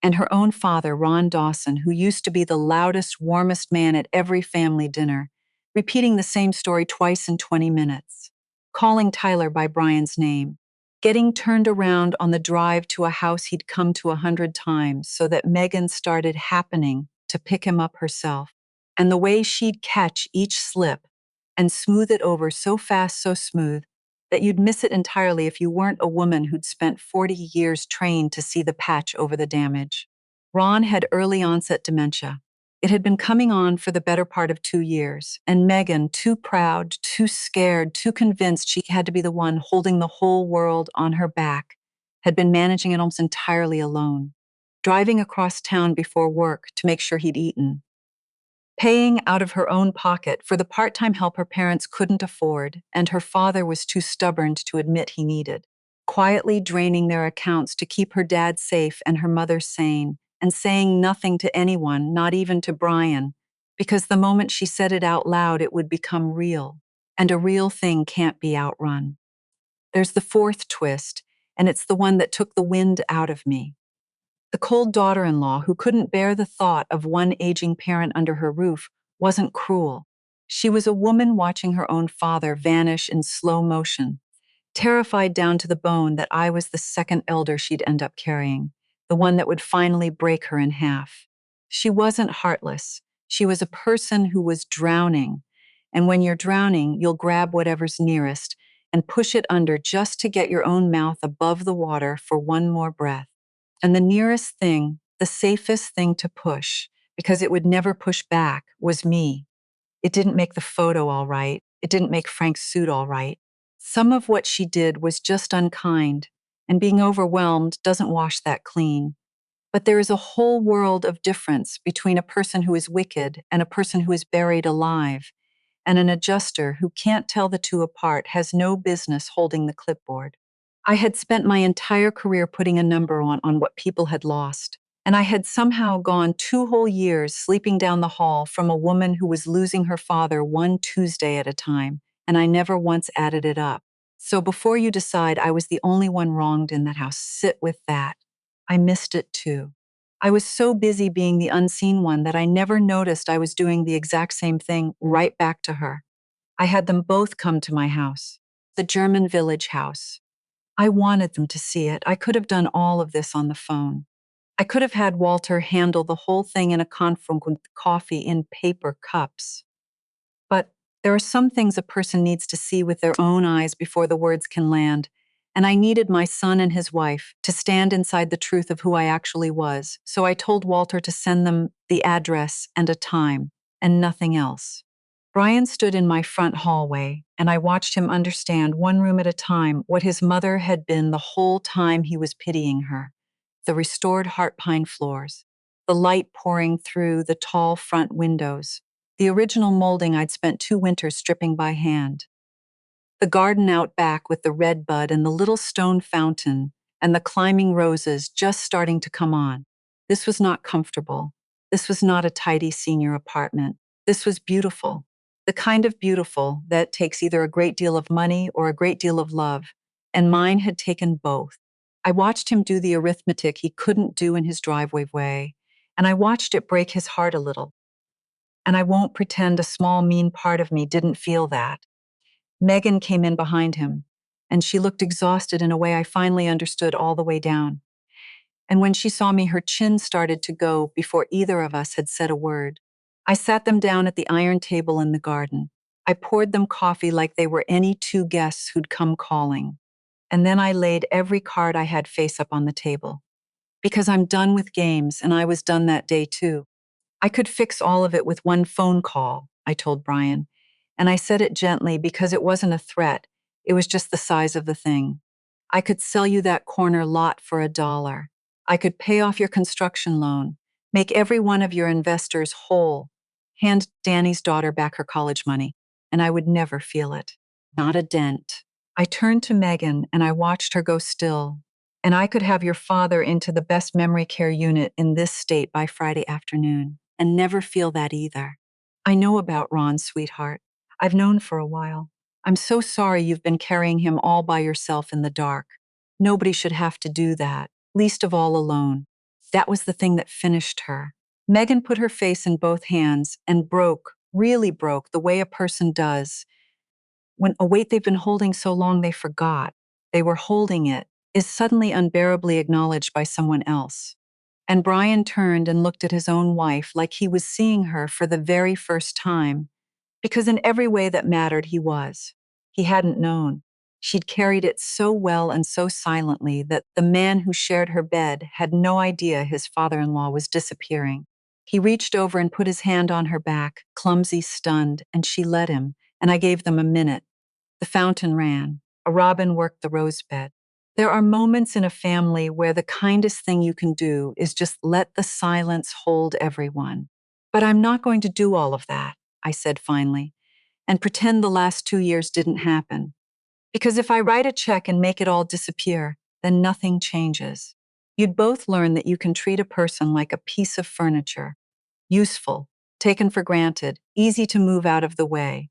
And her own father, Ron Dawson, who used to be the loudest, warmest man at every family dinner, repeating the same story twice in 20 minutes, calling Tyler by Brian's name, getting turned around on the drive to a house he'd come to 100 times so that Megan started happening to pick him up herself. And the way she'd catch each slip and smooth it over so fast, so smooth, that you'd miss it entirely if you weren't a woman who'd spent 40 years trained to see the patch over the damage. Ron had early onset dementia. It had been coming on for the better part of 2 years, and Megan, too proud, too scared, too convinced she had to be the one holding the whole world on her back, had been managing it almost entirely alone, driving across town before work to make sure he'd eaten, paying out of her own pocket for the part-time help her parents couldn't afford and her father was too stubborn to admit he needed, quietly draining their accounts to keep her dad safe and her mother sane, and saying nothing to anyone, not even to Brian, because the moment she said it out loud, it would become real, and a real thing can't be outrun. There's the fourth twist, and it's the one that took the wind out of me. The cold daughter-in-law, who couldn't bear the thought of one aging parent under her roof, wasn't cruel. She was a woman watching her own father vanish in slow motion, terrified down to the bone that I was the second elder she'd end up carrying, the one that would finally break her in half. She wasn't heartless. She was a person who was drowning. And when you're drowning, you'll grab whatever's nearest and push it under just to get your own mouth above the water for one more breath. And the nearest thing, the safest thing to push, because it would never push back, was me. It didn't make the photo all right. It didn't make Frank's suit all right. Some of what she did was just unkind, and being overwhelmed doesn't wash that clean. But there is a whole world of difference between a person who is wicked and a person who is buried alive, and an adjuster who can't tell the two apart has no business holding the clipboard. I had spent my entire career putting a number on what people had lost, and I had somehow gone 2 whole years sleeping down the hall from a woman who was losing her father one Tuesday at a time, and I never once added it up. So before you decide I was the only one wronged in that house, sit with that. I missed it too. I was so busy being the unseen one that I never noticed I was doing the exact same thing right back to her. I had them both come to my house, the German village house. I wanted them to see it. I could have done all of this on the phone. I could have had Walter handle the whole thing in a conference with coffee in paper cups. But there are some things a person needs to see with their own eyes before the words can land, And I needed my son and his wife to stand inside the truth of who I actually was, so I told Walter to send them the address and a time, and nothing else. Brian stood in my front hallway, and I watched him understand one room at a time what his mother had been the whole time he was pitying her. The restored heart pine floors, the light pouring through the tall front windows, the original molding I'd spent 2 winters stripping by hand, the garden out back with the red bud and the little stone fountain and the climbing roses just starting to come on. This was not comfortable. This was not a tidy senior apartment. This was beautiful. The kind of beautiful that takes either a great deal of money or a great deal of love, and mine had taken both. I watched him do the arithmetic he couldn't do in his driveway way, and I watched it break his heart a little. And I won't pretend a small, mean part of me didn't feel that. Megan came in behind him, and she looked exhausted in a way I finally understood all the way down. And when she saw me, her chin started to go before either of us had said a word. I sat them down at the iron table in the garden. I poured them coffee like they were any two guests who'd come calling. And then I laid every card I had face up on the table. Because I'm done with games, and I was done that day too. I could fix all of it with one phone call, I told Brian. And I said it gently because it wasn't a threat. It was just the size of the thing. I could sell you that corner lot for $1. I could pay off your construction loan, make every one of your investors whole, hand Danny's daughter back her college money, and I would never feel it. Not a dent. I turned to Megan and I watched her go still. And I could have your father into the best memory care unit in this state by Friday afternoon and never feel that either. I know about Ron, sweetheart. I've known for a while. I'm so sorry you've been carrying him all by yourself in the dark. Nobody should have to do that, least of all alone. That was the thing that finished her. Megan put her face in both hands and broke, really broke, the way a person does when a weight they've been holding so long they forgot they were holding it is suddenly unbearably acknowledged by someone else. And Brian turned and looked at his own wife like he was seeing her for the very first time, because in every way that mattered, he was. He hadn't known. She'd carried it so well and so silently that the man who shared her bed had no idea his father-in-law was disappearing. He reached over and put his hand on her back, clumsy, stunned, and she let him, and I gave them a minute. The fountain ran. A robin worked the rose bed. There are moments in a family where the kindest thing you can do is just let the silence hold everyone. But I'm not going to do all of that, I said finally, and pretend the last 2 years didn't happen. Because if I write a check and make it all disappear, then nothing changes. You'd both learn that you can treat a person like a piece of furniture, useful, taken for granted, easy to move out of the way,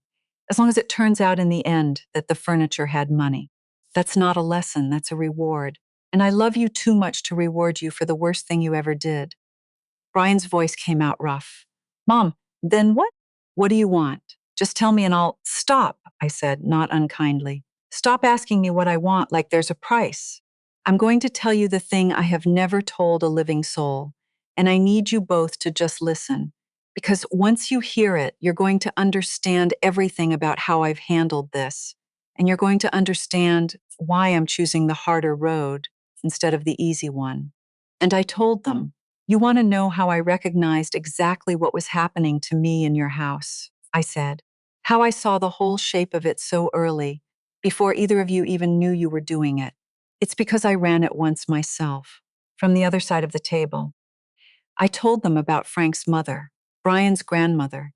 as long as it turns out in the end that the furniture had money. That's not a lesson, that's a reward. And I love you too much to reward you for the worst thing you ever did. Brian's voice came out rough. Mom, then what? What do you want? Just tell me and I'll stop, I said, not unkindly. Stop asking me what I want like there's a price. I'm going to tell you the thing I have never told a living soul, and I need you both to just listen. Because once you hear it, you're going to understand everything about how I've handled this, and you're going to understand why I'm choosing the harder road instead of the easy one. And I told them, you want to know how I recognized exactly what was happening to me in your house, I said. How I saw the whole shape of it so early, before either of you even knew you were doing it. It's because I ran it once myself, from the other side of the table. I told them about Frank's mother, Brian's grandmother,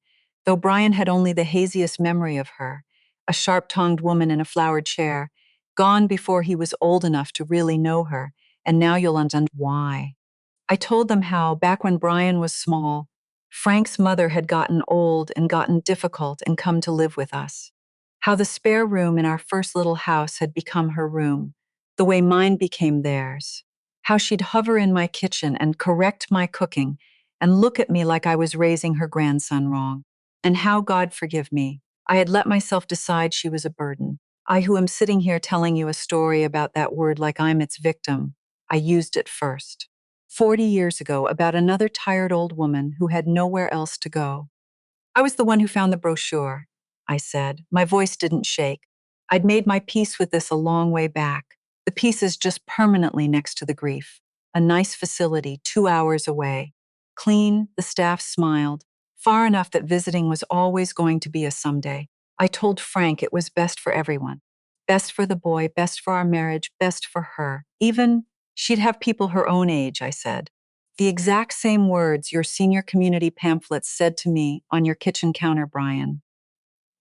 though Brian had only the haziest memory of her, a sharp-tongued woman in a flowered chair, gone before he was old enough to really know her, and now you'll understand why. I told them how, back when Brian was small, Frank's mother had gotten old and gotten difficult and come to live with us. How the spare room in our first little house had become her room, the way mine became theirs. How she'd hover in my kitchen and correct my cooking and look at me like I was raising her grandson wrong. And how, God forgive me, I had let myself decide she was a burden. I who am sitting here telling you a story about that word like I'm its victim, I used it first. 40 years ago, about another tired old woman who had nowhere else to go. I was the one who found the brochure, I said. My voice didn't shake. I'd made my peace with this a long way back. The piece is just permanently next to the grief. A nice facility 2 hours away. Clean, the staff smiled. Far enough that visiting was always going to be a someday. I told Frank it was best for everyone. Best for the boy, best for our marriage, best for her. Even she'd have people her own age, I said. The exact same words your senior community pamphlets said to me on your kitchen counter, Brian.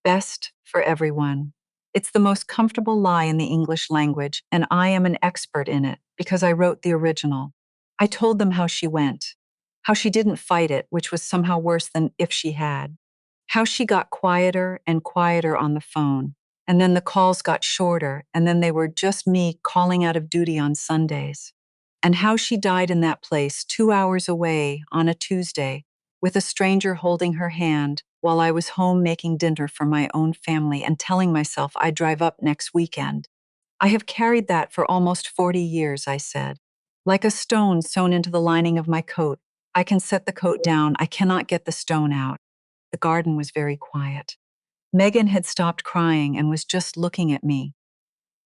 Best for everyone. It's the most comfortable lie in the English language, and I am an expert in it because I wrote the original. I told them how she went, how she didn't fight it, which was somehow worse than if she had, how she got quieter and quieter on the phone, and then the calls got shorter, and then they were just me calling out of duty on Sundays, and how she died in that place 2 hours away on a Tuesday with a stranger holding her hand while I was home making dinner for my own family and telling myself I'd drive up next weekend. I have carried that for almost 40 years, I said. Like a stone sewn into the lining of my coat, I can set the coat down, I cannot get the stone out. The garden was very quiet. Megan had stopped crying and was just looking at me.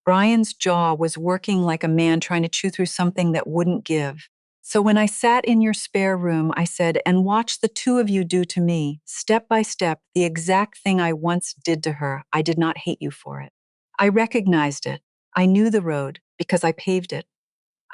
Brian's jaw was working like a man trying to chew through something that wouldn't give. So when I sat in your spare room, I said, and watch the two of you do to me, step by step, the exact thing I once did to her. I did not hate you for it. I recognized it. I knew the road because I paved it.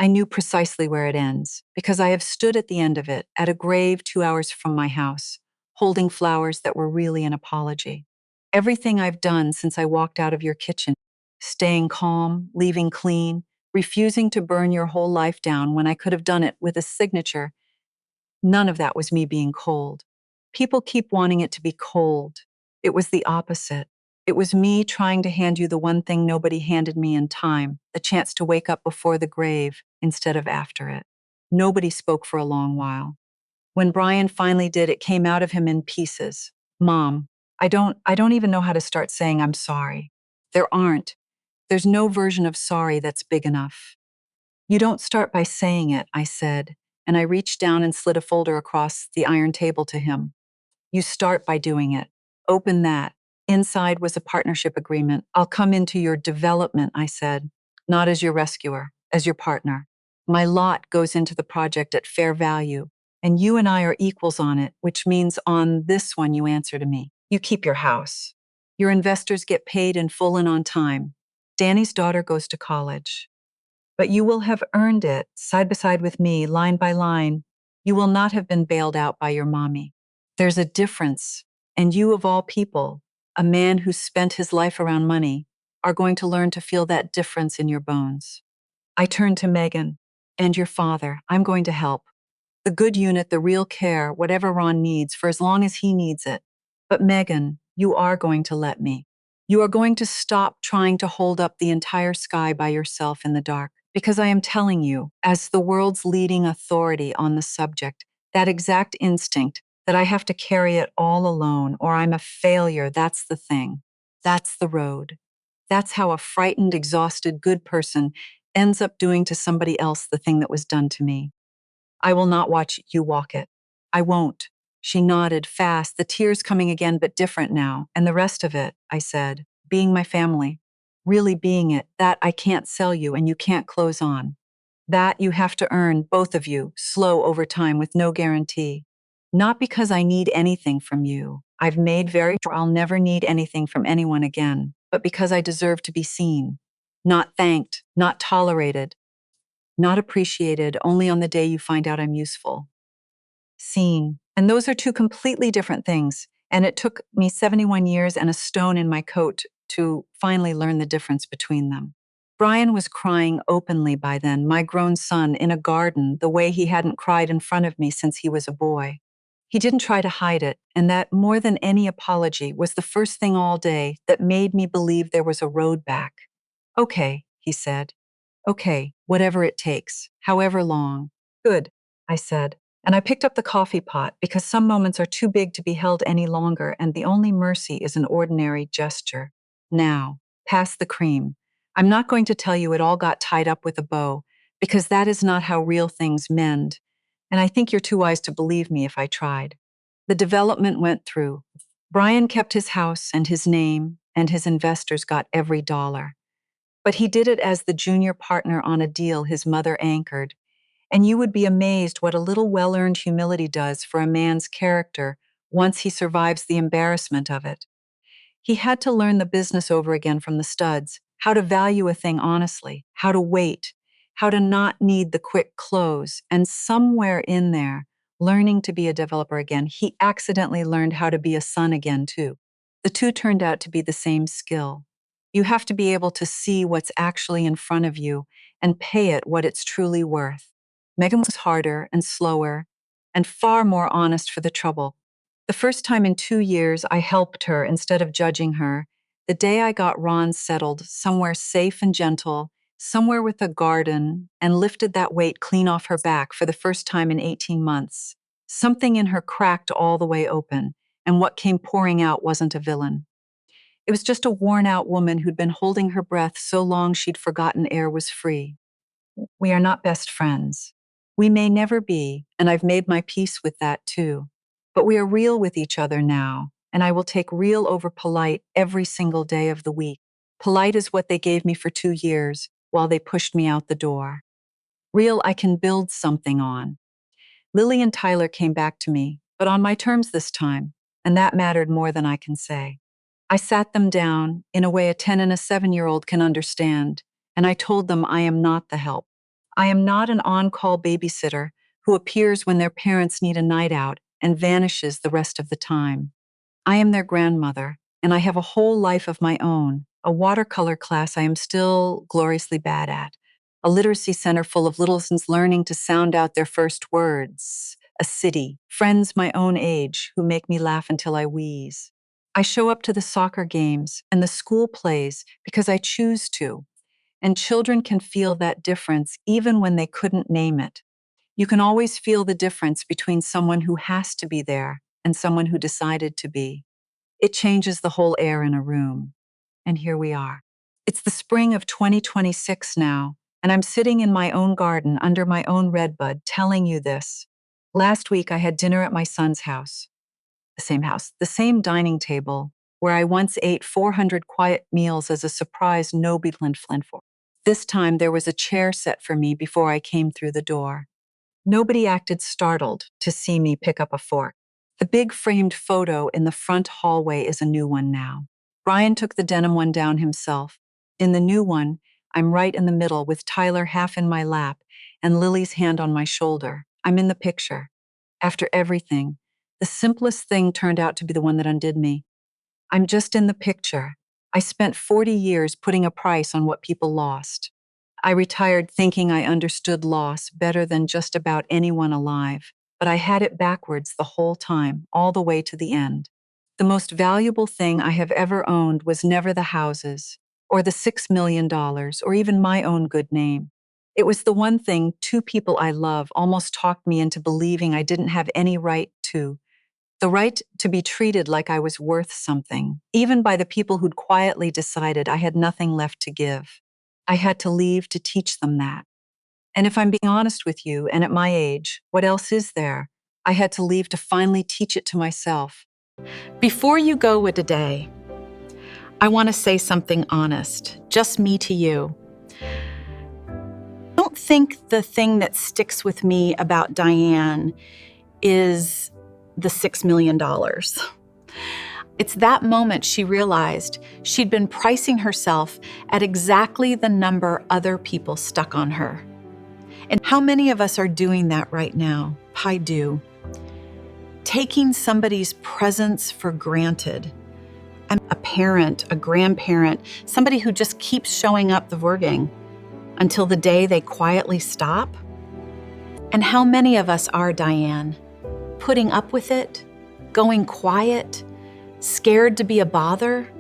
I knew precisely where it ends because I have stood at the end of it at a grave 2 hours from my house, holding flowers that were really an apology. Everything I've done since I walked out of your kitchen, staying calm, leaving clean, refusing to burn your whole life down when I could have done it with a signature, none of that was me being cold. People keep wanting it to be cold. It was the opposite. It was me trying to hand you the one thing nobody handed me in time, the chance to wake up before the grave instead of after it. Nobody spoke for a long while. When Brian finally did, it came out of him in pieces. Mom, I don't even know how to start saying I'm sorry. There aren't. There's no version of sorry that's big enough. You don't start by saying it, I said, and I reached down and slid a folder across the iron table to him. You start by doing it. Open that. Inside was a partnership agreement. I'll come into your development, I said, not as your rescuer, as your partner. My lot goes into the project at fair value, and you and I are equals on it, which means on this one you answer to me. You keep your house. Your investors get paid in full and on time. Danny's daughter goes to college. But you will have earned it, side by side with me, line by line. You will not have been bailed out by your mommy. There's a difference, and you of all people, a man who's spent his life around money, are going to learn to feel that difference in your bones. I turned to Megan, and your father, I'm going to help. The good unit, the real care, whatever Ron needs, for as long as he needs it. But Megan, you are going to let me. You are going to stop trying to hold up the entire sky by yourself in the dark. Because I am telling you, as the world's leading authority on the subject, that exact instinct that I have to carry it all alone or I'm a failure, that's the thing. That's the road. That's how a frightened, exhausted, good person ends up doing to somebody else the thing that was done to me. I will not watch you walk it. I won't. She nodded fast, the tears coming again, but different now. And the rest of it, I said, being my family, really being it, that I can't sell you and you can't close on. That you have to earn, both of you, slow over time with no guarantee. Not because I need anything from you. I've made very sure I'll never need anything from anyone again, but because I deserve to be seen. Not thanked, not tolerated, not appreciated only on the day you find out I'm useful. Seen. And those are two completely different things. And it took me 71 years and a stone in my coat to finally learn the difference between them. Brian was crying openly by then, my grown son, in a garden, the way he hadn't cried in front of me since he was a boy. He didn't try to hide it, and that, more than any apology, was the first thing all day that made me believe there was a road back. Okay, he said. Okay, whatever it takes, however long. Good, I said, and I picked up the coffee pot because some moments are too big to be held any longer, and the only mercy is an ordinary gesture. Now, pass the cream. I'm not going to tell you it all got tied up with a bow, because that is not how real things mend, and I think you're too wise to believe me if I tried. The development went through. Brian kept his house and his name, and his investors got every dollar. But he did it as the junior partner on a deal his mother anchored, and you would be amazed what a little well-earned humility does for a man's character once he survives the embarrassment of it. He had to learn the business over again from the studs, how to value a thing honestly, how to wait, how to not need the quick close, and somewhere in there, learning to be a developer again, he accidentally learned how to be a son again too. The two turned out to be the same skill. You have to be able to see what's actually in front of you and pay it what it's truly worth. Megan was harder and slower and far more honest for the trouble. The first time in 2 years, I helped her instead of judging her. The day I got Ron settled, somewhere safe and gentle, somewhere with a garden, and lifted that weight clean off her back for the first time in 18 months, something in her cracked all the way open, and what came pouring out wasn't a villain. It was just a worn-out woman who'd been holding her breath so long she'd forgotten air was free. We are not best friends. We may never be, and I've made my peace with that too. But we are real with each other now, and I will take real over polite every single day of the week. Polite is what they gave me for 2 years while they pushed me out the door. Real I can build something on. Lily and Tyler came back to me, but on my terms this time, and that mattered more than I can say. I sat them down in a way a 10 and a 7-year-old can understand, and I told them I am not the help. I am not an on-call babysitter who appears when their parents need a night out and vanishes the rest of the time. I am their grandmother, and I have a whole life of my own, a watercolor class I am still gloriously bad at, a literacy center full of little ones learning to sound out their first words, a city, friends my own age who make me laugh until I wheeze. I show up to the soccer games and the school plays because I choose to, and children can feel that difference even when they couldn't name it. You can always feel the difference between someone who has to be there and someone who decided to be. It changes the whole air in a room. And here we are. It's the spring of 2026 now, and I'm sitting in my own garden under my own redbud telling you this. Last week I had dinner at my son's house, the same dining table where I once ate 400 quiet meals as a surprise nobody planned for. This time there was a chair set for me before I came through the door. Nobody acted startled to see me pick up a fork. The big framed photo in the front hallway is a new one now. Brian took the denim one down himself. In the new one, I'm right in the middle with Tyler half in my lap and Lily's hand on my shoulder. I'm in the picture. After everything, the simplest thing turned out to be the one that undid me. I'm just in the picture. I spent 40 years putting a price on what people lost. I retired thinking I understood loss better than just about anyone alive, but I had it backwards the whole time, all the way to the end. The most valuable thing I have ever owned was never the houses, or the $6 million, or even my own good name. It was the one thing two people I love almost talked me into believing I didn't have any right to. The right to be treated like I was worth something, even by the people who'd quietly decided I had nothing left to give. I had to leave to teach them that. And if I'm being honest with you, and at my age, what else is there? I had to leave to finally teach it to myself. Before you go with today, I want to say something honest, just me to you. I don't think the thing that sticks with me about Diane is the $6 million. It's that moment she realized she'd been pricing herself at exactly the number other people stuck on her. And how many of us are doing that right now? I do. Taking somebody's presence for granted. A parent, a grandparent, somebody who just keeps showing up the Vorgang until the day they quietly stop. And how many of us are, Diane, putting up with it, going quiet, scared to be a bother?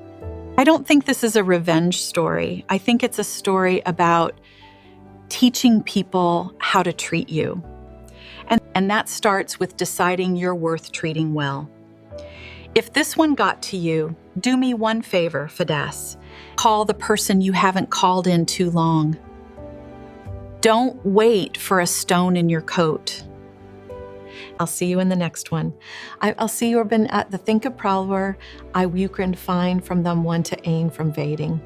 I don't think this is a revenge story. I think it's a story about teaching people how to treat you. And that starts with deciding you're worth treating well. If this one got to you, do me one favor, Fidesz. Call the person you haven't called in too long. Don't wait for a stone in your coat. I'll see you in the next one. I'll see you at the Think of Prowler. You can find from them one to aim from vading.